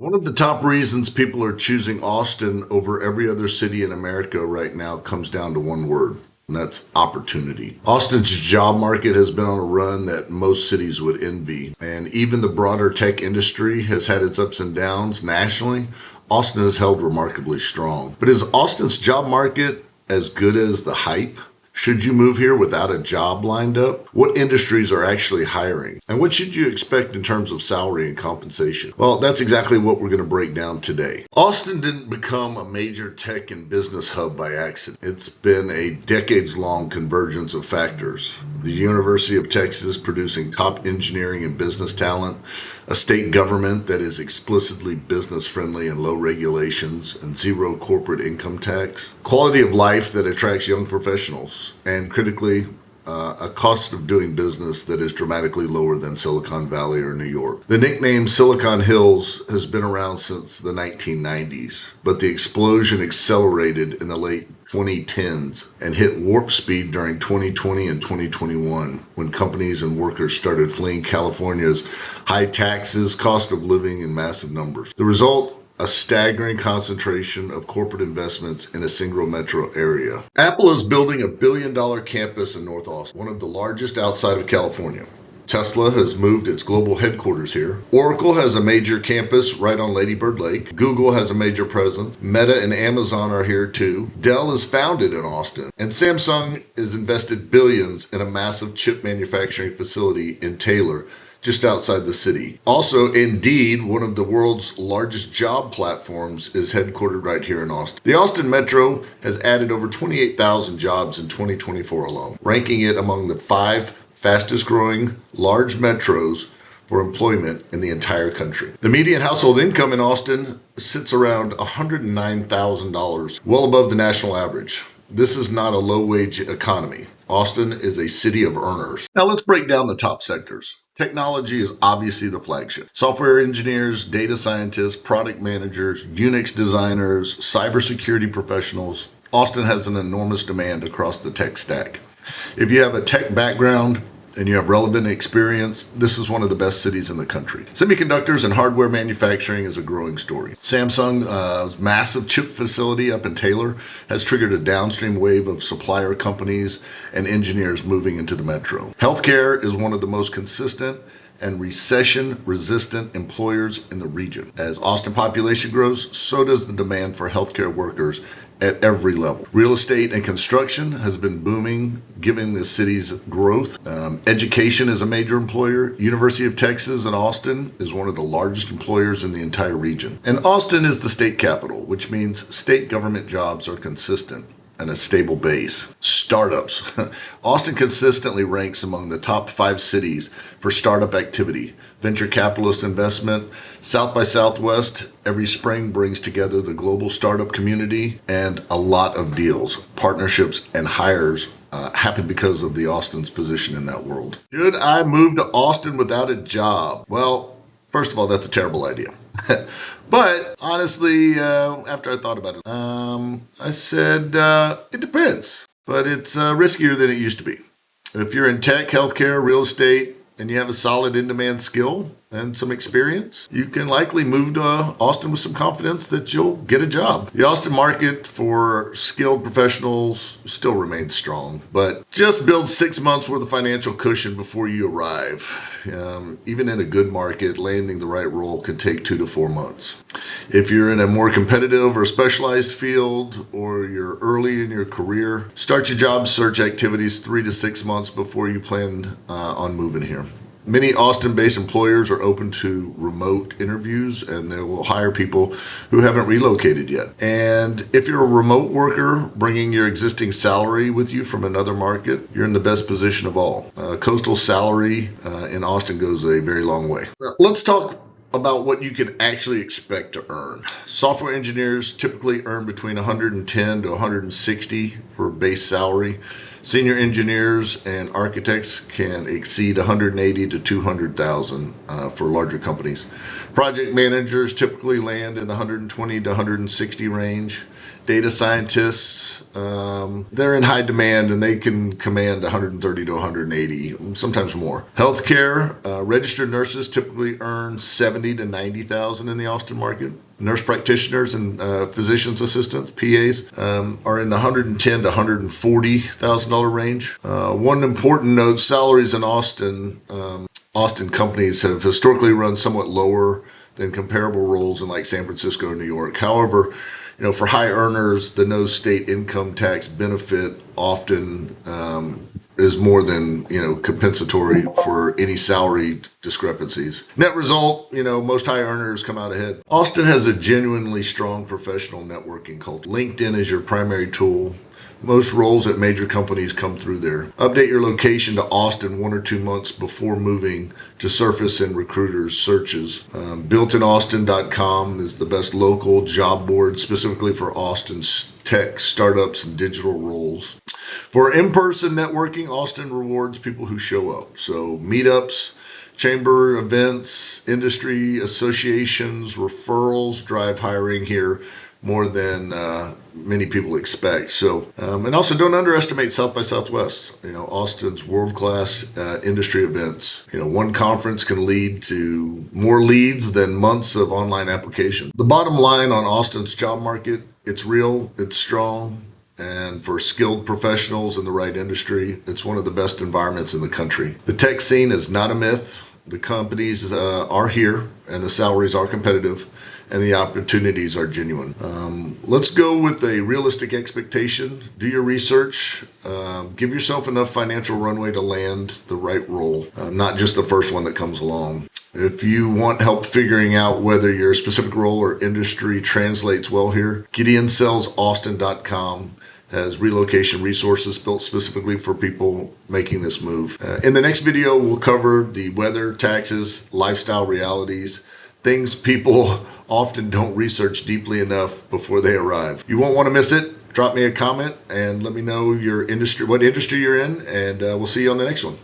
One of the top reasons people are choosing Austin over every other city in America right now comes down to one word, and that's opportunity. Austin's job market has been on a run that most cities would envy, and even the broader tech industry has had its ups and downs nationally. Austin has held remarkably strong. But is Austin's job market as good as the hype? Should you move here without a job lined up? What industries are actually hiring? And what should you expect in terms of salary and compensation? Well, that's exactly what we're going to break down today. Austin didn't become a major tech and business hub by accident. It's been a decades-long convergence of factors. The University of Texas producing top engineering and business talent, a state government that is explicitly business-friendly and low regulations and zero corporate income tax, quality of life that attracts young professionals, and critically, a cost of doing business that is dramatically lower than Silicon Valley or New York. The nickname Silicon Hills has been around since the 1990s, but the explosion accelerated in the late 2010s and hit warp speed during 2020 and 2021 when companies and workers started fleeing California's high taxes, cost of living, and massive numbers. The result, a staggering concentration of corporate investments in a single metro area. Apple is building $1 billion campus in North Austin, one of the largest outside of California. Tesla has moved its global headquarters here. Oracle has a major campus right on Lady Bird Lake. Google has a major presence. Meta and Amazon are here too. Dell is founded in Austin. And Samsung has invested billions in a massive chip manufacturing facility in Taylor, just outside the city. Also, Indeed, one of the world's largest job platforms, is headquartered right here in Austin. The Austin Metro has added over 28,000 jobs in 2024 alone, ranking it among the 5 fastest growing large metros for employment in the entire country. The median household income in Austin sits around $109,000, well above the national average. This is not a low-wage economy. Austin is a city of earners. Now let's break down the top sectors. Technology is obviously the flagship. Software engineers, data scientists, product managers, Unix designers, cybersecurity professionals. Austin has an enormous demand across the tech stack. If you have a tech background and you have relevant experience, this is one of the best cities in the country. Semiconductors and hardware manufacturing is a growing story. Samsung's massive chip facility up in Taylor has triggered a downstream wave of supplier companies and engineers moving into the metro. Healthcare is one of the most consistent and recession-resistant employers in the region. As Austin population grows, so does the demand for healthcare workers at every level. Real estate and construction has been booming, given the city's growth. Education is a major employer. University of Texas at Austin is one of the largest employers in the entire region. And Austin is the state capital, which means state government jobs are consistent and a stable base. Startups. Austin consistently ranks among the top 5 cities for startup activity. Venture capitalist investment. South by Southwest every spring brings together the global startup community, and a lot of deals, partnerships, and hires happen because of the Austin's position in that world. Should I move to Austin without a job? Well, first of all, that's a terrible idea. But honestly, after I thought about it, I said it depends. But it's riskier than it used to be. If you're in tech, healthcare, real estate, and you have a solid in-demand skill and some experience, you can likely move to Austin with some confidence that you'll get a job. The Austin market for skilled professionals still remains strong, but just build 6 months worth of financial cushion before you arrive. Even in a good market, landing the right role can take 2 to 4 months. If you're in a more competitive or specialized field, or you're early in your career, start your job search activities 3 to 6 months before you plan on moving here. Many Austin-based employers are open to remote interviews, and they will hire people who haven't relocated yet. And if you're a remote worker bringing your existing salary with you from another market, you're in the best position of all. Coastal salary in Austin goes a very long way. Now, let's talk about what you can actually expect to earn. Software engineers typically earn between 110 to 160 for base salary. Senior engineers and architects can exceed 180 to 200,000 for larger companies. Project managers typically land in the 120 to 160 range. Data scientists, they're in high demand and they can command 130 to 180, sometimes more. Healthcare, registered nurses typically earn 70 to 90,000 in the Austin market. Nurse practitioners and physician's assistants, PAs, are in the 110 to 140,000 dollar range. One important note: salaries in Austin companies have historically run somewhat lower than comparable roles in like San Francisco or New York. However, for high earners, the no state income tax benefit often is more than compensatory for any salary discrepancies. Net result, most high earners come out ahead. Austin has a genuinely strong professional networking culture. LinkedIn is your primary tool. Most roles at major companies come through there. Update your location to Austin 1 or 2 months before moving to surface in recruiters' searches. Builtinaustin.com is the best local job board specifically for Austin's tech, startups, and digital roles. For in-person networking, Austin rewards people who show up. So meetups, chamber events, industry associations, referrals drive hiring here more than many people expect. So, and also don't underestimate South by Southwest. Austin's world-class industry events. One conference can lead to more leads than months of online applications. The bottom line on Austin's job market: it's real, it's strong, and for skilled professionals in the right industry, it's one of the best environments in the country. The tech scene is not a myth. The companies are here, and the salaries are competitive, and the opportunities are genuine. Let's go with a realistic expectation. Do your research. Give yourself enough financial runway to land the right role, not just the first one that comes along. If you want help figuring out whether your specific role or industry translates well here, GideonSellsAustin.com has relocation resources built specifically for people making this move. In the next video, we'll cover the weather, taxes, lifestyle realities, things people often don't research deeply enough before they arrive. You won't want to miss it. Drop me a comment and let me know what industry you're in, and we'll see you on the next one.